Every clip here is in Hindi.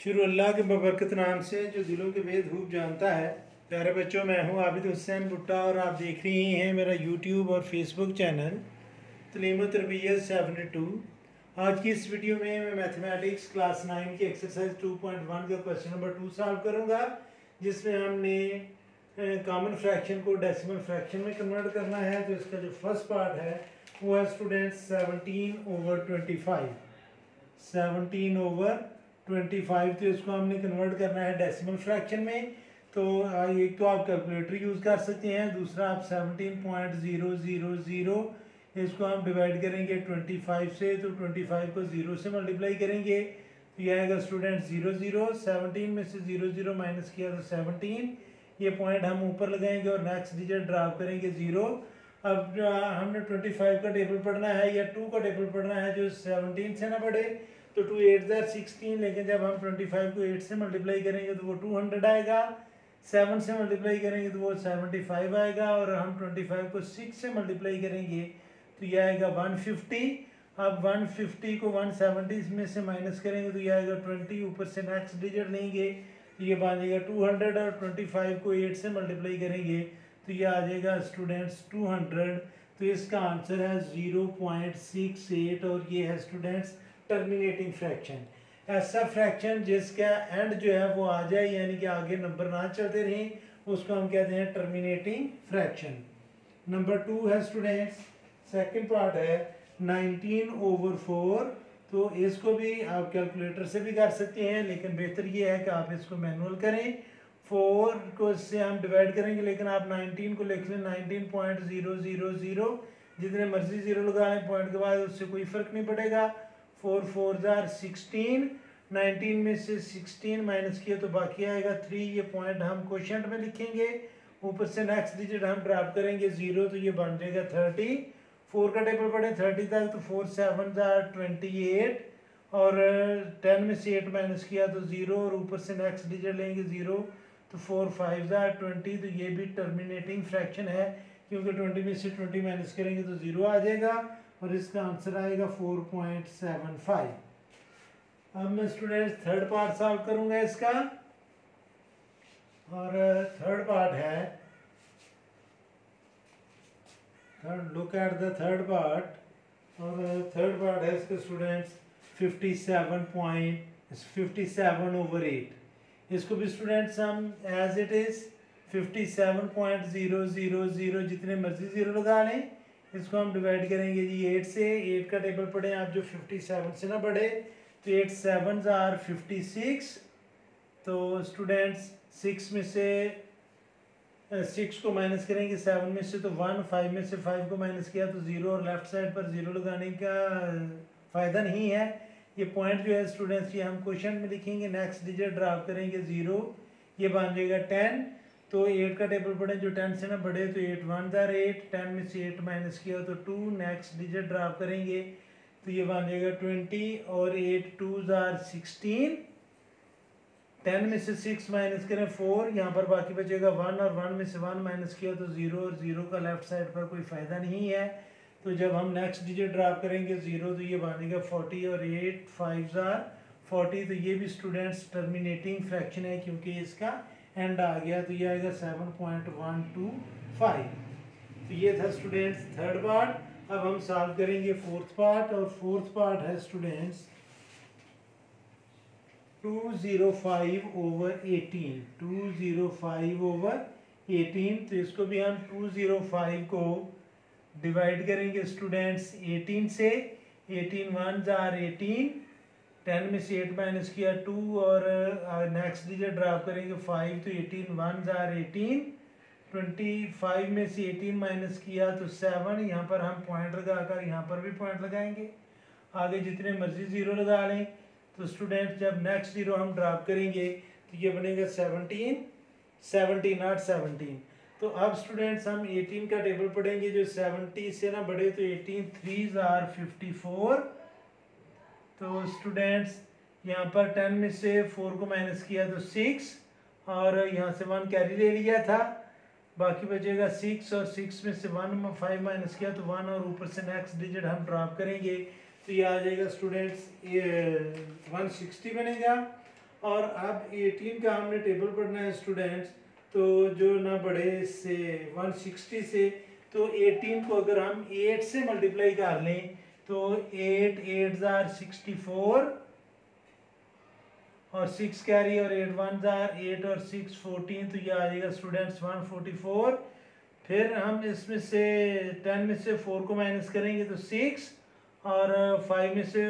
शुरू अल्लाह के बबरकत नाम से जो दिलों के भेद खूब जानता है। प्यारे बच्चों, मैं हूं आबिद हुसैन भुट्टा और आप देख रही हैं मेरा यूट्यूब और फेसबुक चैनल तलीम व तरबियत 72। आज की इस वीडियो में मैं मैथमेटिक्स क्लास 9 की एक्सरसाइज 2.1 का क्वेश्चन नंबर 2 सॉल्व करूंगा, जिसमें हमने कॉमन फ्रैक्शन को डेसिमल फ्रैक्शन में कन्वर्ट करना है। तो इसका जो फर्स्ट पार्ट है वो है स्टूडेंट्स 17/25। 17/25, तो इसको हमने कन्वर्ट करना है डेसिमल फ्रैक्शन में। तो एक तो आप कैलकुलेटर यूज़ कर सकते हैं, दूसरा आप 17.000 इसको हम डिवाइड करेंगे 25 से। तो 25 को 0 से मल्टीप्लाई करेंगे तो यह आएगा स्टूडेंट 0 17 में से 0 माइनस किया तो 17। ये पॉइंट हम ऊपर लगाएंगे और नेक्स्ट डिजिट ड्रॉप करेंगे 0। अब हमने 25 का टेबल पढ़ना है या 2 का टेबल पढ़ना है जो 17 से ना बढ़े। तो 2 8 16, लेकिन जब हम 25 को 8 से मल्टीप्लाई करेंगे तो वो 200 आएगा। 7 से मल्टीप्लाई करेंगे तो वो 75 आएगा, और हम 25 को 6 से मल्टीप्लाई करेंगे तो यह आएगा 150। अब 150 को 170 में से माइनस करेंगे तो यह आएगा 20, ऊपर से नेक्स्ट डिजिट लेंगे तो ये बन जाएगा 200, और 25 को 8 से मल्टीप्लाई करेंगे तो ये आ जाएगा स्टूडेंट्स 200। तो इसका आंसर है 0.68, और ये है स्टूडेंट्स टर्मिनेटिंग फ्रैक्शन। ऐसा फ्रैक्शन जिसका एंड जो है वो आ जाए, यानी कि आगे नंबर ना चलते रहें, उसको हम कहते हैं टर्मिनेटिंग फ्रैक्शन। नंबर 2 है स्टूडेंट्स, सेकंड पार्ट है 19/4। तो इसको भी आप कैलकुलेटर से भी कर सकते हैं, लेकिन बेहतर ये है कि आप इसको मैनुअल करें। 4 को इससे हम डिवाइड करेंगे, लेकिन आप 19 को लिख लें 19.000, जितने मर्जी जीरो लगा लें पॉइंट के बाद, उससे कोई फ़र्क नहीं पड़ेगा। 4 4 16, 19 में से 16 माइनस किया तो बाकी आएगा 3। ये पॉइंट हम क्वोशिएंट में लिखेंगे, ऊपर से नेक्स्ट डिजिट हम ड्रॉप करेंगे 0, तो ये बन जाएगा 30। 4 का टेबल पढ़े 30 तक, तो 4 7 28, और 10 में से 8 माइनस किया तो 0, और ऊपर से नेक्स्ट डिजिट लेंगे 0, तो 4 5 20। तो ये भी टर्मिनेटिंग फ्रैक्शन है, क्योंकि 20 में से 20 माइनस करेंगे तो 0 आ जाएगा, और इसका आंसर आएगा 4.75। अब मैं स्टूडेंट्स थर्ड पार्ट सॉल्व करूंगा इसका, और थर्ड पार्ट है, look at the third part. और थर्ड पार्ट है इसका स्टूडेंट्स 57/8। इसको भी स्टूडेंट्स हम एज इट इज 57.000 जितने मर्जी जीरो लगा लें। इसको हम डिवाइड करेंगे जी 8 से। 8 का टेबल पढ़े आप जो 57 से ना बढ़े, तो 8 7 56। तो स्टूडेंट्स 6 में से 6 को माइनस करेंगे 7 में से तो 1, 5 में से 5 को माइनस किया तो 0, और लेफ्ट साइड पर 0 लगाने का फ़ायदा नहीं है। ये पॉइंट जो है स्टूडेंट्स, ये हम क्वेश्चन में लिखेंगे, नेक्स्ट डिजिट ड्रॉप करेंगे 0, ये बन जाएगा 10। तो 8 का टेबल पढ़े जो 10 से ना बढ़े, तो 8 1 8, 10 में से 8 माइनस किया तो 2, नेक्स्ट डिजिट ड्रॉप करेंगे तो ये बन जाएगा 20, और 8 2 16। 10 में से 6 माइनस करें 4, यहाँ पर बाकी बचेगा 1, और 1 में से 1 माइनस किया तो 0, और 0 का लेफ्ट साइड पर कोई फ़ायदा नहीं है। तो जब हम नेक्स्ट डिजिट ड्रॉप करेंगे 0, तो ये बनेगा 40, और 8 5 40। तो ये भी स्टूडेंट्स टर्मिनेटिंग फ्रैक्शन है, क्योंकि इसका एंड आ गया, तो ये आएगा 7.125। तो ये था स्टूडेंट्स थर्ड पार्ट। अब हम सॉल्व करेंगे फोर्थ पार्ट, और फोर्थ पार्ट है स्टूडेंट्स 205/18। 205/18। तो इसको भी हम 205 को डिवाइड करेंगे स्टूडेंट्स 18 से। 18 1 18, 10 में से 8 माइनस किया 2, और नेक्स्ट डिजिट ड्रॉप करेंगे 5, तो 18 1 18। 25 में से 18 माइनस किया तो 7, यहाँ पर हम पॉइंट लगाकर यहाँ पर भी पॉइंट लगाएंगे, आगे जितने मर्जी जीरो लगा लें। तो स्टूडेंट जब नेक्स्ट जीरो हम ड्रॉप करेंगे तो ये बनेगा 17 not 17। तो अब स्टूडेंट्स हम 18 का टेबल पढ़ेंगे, जो 70 से ना बढ़े, तो 18 3 54। तो स्टूडेंट्स यहाँ पर 10 में से 4 को माइनस किया तो 6, और यहाँ से 1 कैरी ले लिया था, बाकी बचेगा 6, और 6 में से 1 5 माइनस किया तो 1, और ऊपर से नेक्स्ट डिजिट हम ड्रॉप करेंगे तो ये आ जाएगा स्टूडेंट्स ये 160 बनेगा। और अब 18 का हमने टेबल पढ़ना है स्टूडेंट्स। तो जो ना बड़े से 160 से, तो 18 को अगर हम 8 से मल्टीप्लाई कर लें तो 8 8 जार 64 और 6 कैरी और 8 1 जार 8 और 6 14, तो ये आ जाएगा स्टूडेंट्स 144। फिर हम इसमें से 10 में से 4 को माइनस करेंगे तो 6, और 5 में से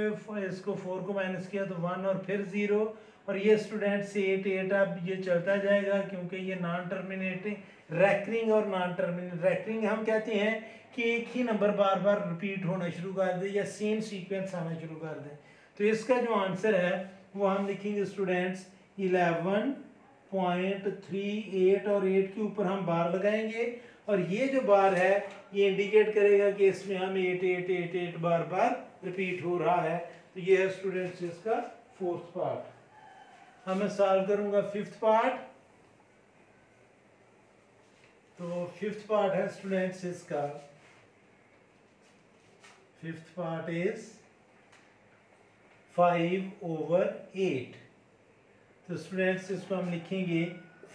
इसको 4 को माइनस किया तो 1 और फिर 0, और ये स्टूडेंट्स 8 8 अब ये चलता जाएगा क्योंकि ये नॉन टर्मिनेटिंग रैकरिंग और नॉन टर्मिनेटिंग। रैकरिंग हम कहते हैं कि एक ही नंबर बार बार रिपीट होना शुरू कर दे या सेम सीक्वेंस आना शुरू कर दे। तो इसका जो आंसर है वो हम लिखेंगे स्टूडेंट्स 11.38, और 8 के ऊपर हम बार लगाएंगे, और ये जो बार है ये इंडिकेट करेगा कि इसमें हम 8 8 8 8 बार बार रिपीट हो रहा है। तो ये है स्टूडेंट्स इसका फोर्थ पार्ट। अब मैं सॉल्व करूंगा फिफ्थ पार्ट। तो फिफ्थ पार्ट है स्टूडेंट्स इसका, फिफ्थ पार्ट इज 5/8। तो स्टूडेंट्स इसको हम लिखेंगे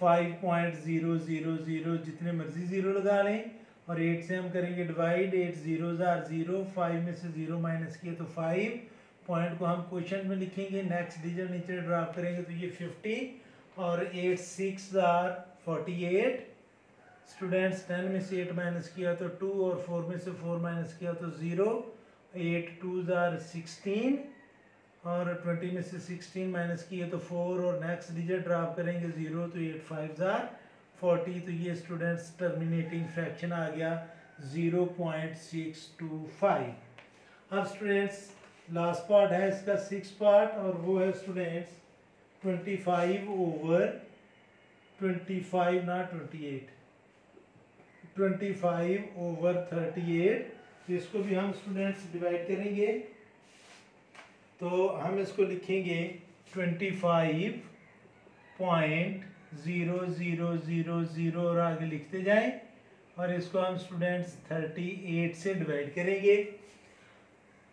5.000, जितने मर्जी जीरो लगा लें, और 8 से हम करेंगे डिवाइड। 8 0 जार 0, 5 में से 0 माइनस किया तो 5। पॉइंट को हम क्वेश्चन में लिखेंगे, नेक्स्ट डिजिट नीचे ड्रॉप करेंगे तो ये 50, और 8 6 जार 48। स्टूडेंट्स 10 में से 8 माइनस किया तो 2, और 4 में से 4 माइनस किया तो 0। 8 2 जार 16, और 20 में से 16 माइनस किए तो 4, और नेक्स्ट डिजिट ड्रॉप करेंगे 0, तो 8 5 जार 40। तो ये स्टूडेंट्स टर्मिनेटिंग फ्रैक्शन आ गया 0.625। अब स्टूडेंट्स लास्ट पार्ट है इसका सिक्स पार्ट, और वो है स्टूडेंट्स 25/25 ना 28, 25/38। तो इसको भी हम स्टूडेंट्स डिवाइड करेंगे, तो हम इसको लिखेंगे 25.0000 और आगे लिखते जाएं, और इसको हम स्टूडेंट्स 38 से डिवाइड करेंगे।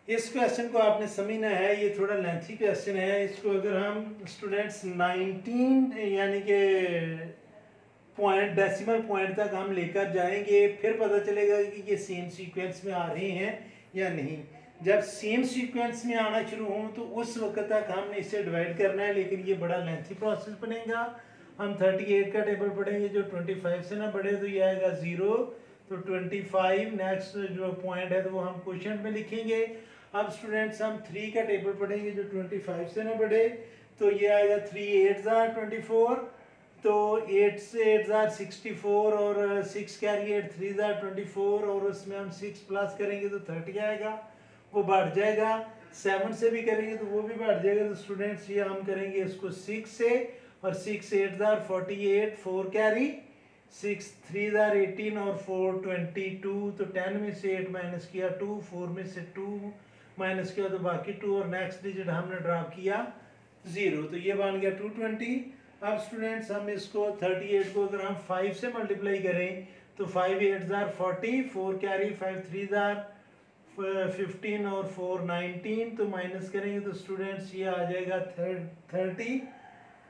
इस क्वेश्चन को आपने समझना है, ये थोड़ा लेंथी क्वेश्चन है। इसको अगर हम स्टूडेंट्स 19 यानी कि पॉइंट डेसिमल पॉइंट तक हम लेकर जाएंगे, फिर पता चलेगा कि ये सेम सीक्वेंस में आ रहे हैं या नहीं। जब सेम सीक्वेंस में आना शुरू हो तो उस वक्त तक हमने इसे डिवाइड करना है, लेकिन ये बड़ा लेंथी प्रोसेस बनेगा। हम 38 का टेबल पढ़ेंगे, जो 25 से ना बढ़े तो ये आएगा 0, तो 25 नेक्स्ट जो पॉइंट है तो वो हम क्वेश्चन में लिखेंगे। अब स्टूडेंट्स हम 3 का टेबल पढ़ेंगे, जो 25 से ना बढ़े, तो ये आएगा 3 8 जार 24, तो 8 से 8 जार 64, और 6 कैरी 8 3 जार 24, और उसमें हम 6 प्लस करेंगे तो 30 आएगा, वो बढ़ जाएगा। 7 से भी करेंगे तो वो भी बढ़ जाएगा। तो स्टूडेंट्स ये हम करेंगे इसको 6 से, और 6 8 जार 48, 4 कैरी 6 3 जार 18, और 4 22। तो 10 में से 8 माइनस किया 2, 4 में से 2 माइनस किया तो बाकी 2, और नेक्स्ट डिजिट हमने ड्रॉप किया 0, तो ये बन गया 220। अब स्टूडेंट्स हम इसको 38 को अगर हम 5 से मल्टीप्लाई करें तो 5 8 जार 40, 4 कैरी 5 3 जार 15, और 4 19, तो माइनस करेंगे तो स्टूडेंट्स ये आ जाएगा 30,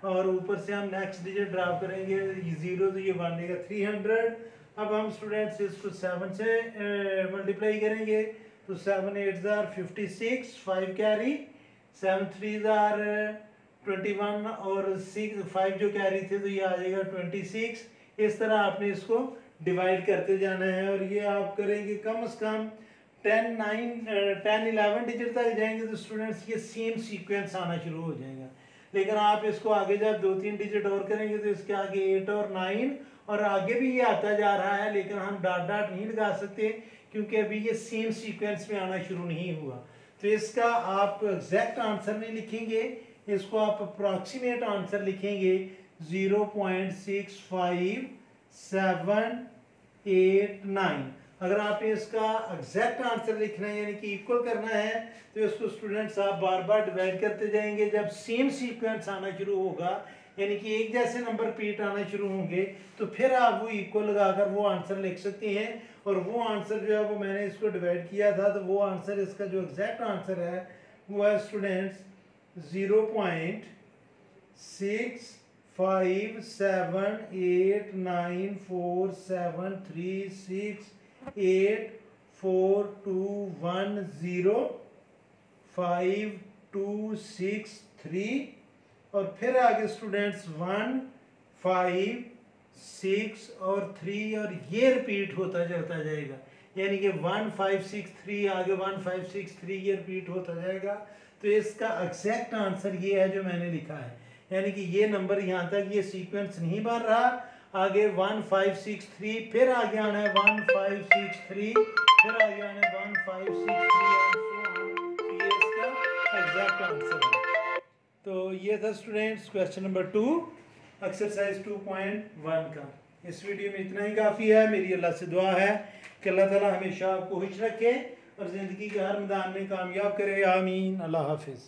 और ऊपर से हम नेक्स्ट डिजिट ड्रॉप करेंगे 0, तो ये बन जाएगा 300। अब हम स्टूडेंट्स इसको 7 से मल्टीप्लाई करेंगे, तो 7 8 जार 56, 5 कैरी 7 3 जार 21, और 6 5 जो कैरी थे तो ये आ जाएगा 26। इस तरह आपने इसको डिवाइड करते जाना है, और ये आप करेंगे कम से कम 10 11 डिजिट तक जाएंगे तो स्टूडेंट्स ये सेम सीक्वेंस आना शुरू हो जाएगा। लेकिन आप इसको आगे जब 2-3 डिजिट और करेंगे तो इसके आगे 8 और 9 और आगे भी ये आता जा रहा है, लेकिन हम डॉट डॉट नहीं लगा सकते क्योंकि अभी ये सेम सीक्वेंस में आना शुरू नहीं हुआ। तो इसका आप एग्जैक्ट आंसर नहीं लिखेंगे, इसको आप अप्रॉक्सीमेट आंसर लिखेंगे 0.65789। अगर आपने इसका एग्जैक्ट आंसर लिखना है यानी कि इक्वल करना है तो इसको स्टूडेंट्स आप बार बार डिवाइड करते जाएंगे। जब सेम सीक्वेंस आना शुरू होगा यानी कि एक जैसे नंबर रिपीट आना शुरू होंगे तो फिर आप वो इक्वल लगाकर वो आंसर लिख सकते हैं। और वो आंसर जो है वो मैंने इसको डिवाइड किया था, तो वो आंसर इसका जो एग्जैक्ट आंसर है वो है स्टूडेंट्स 0.65789। 6 5 7 8 9 4 7 3 6 8 4 2 1 0 5 2 6 3 और फिर आगे स्टूडेंट्स 1 5 6 और 3 और ये रिपीट होता चलता जाएगा, यानी कि 1 5 6 3 आगे 1 5 6 3 ये रिपीट होता जाएगा। तो इसका एग्जैक्ट आंसर ये है जो मैंने लिखा है, यानी कि ये नंबर यहाँ तक ये सीक्वेंस नहीं बन रहा, आगे 1 5 6 3 फिर आगे आना है 1 5 6 3 फिर आगे आना है 1 5 6 3 ये इसका एग्जैक्ट आंसर है। तो ये था स्टूडेंट्स क्वेश्चन नंबर 2 एक्सरसाइज 2.1 का। इस वीडियो में इतना ही काफ़ी है। मेरी अल्लाह से दुआ है कि अल्लाह ताला हमेशा आपको खुश रखे और ज़िंदगी के हर मैदान में कामयाब करे। आमीन। अल्लाह हाफिज़।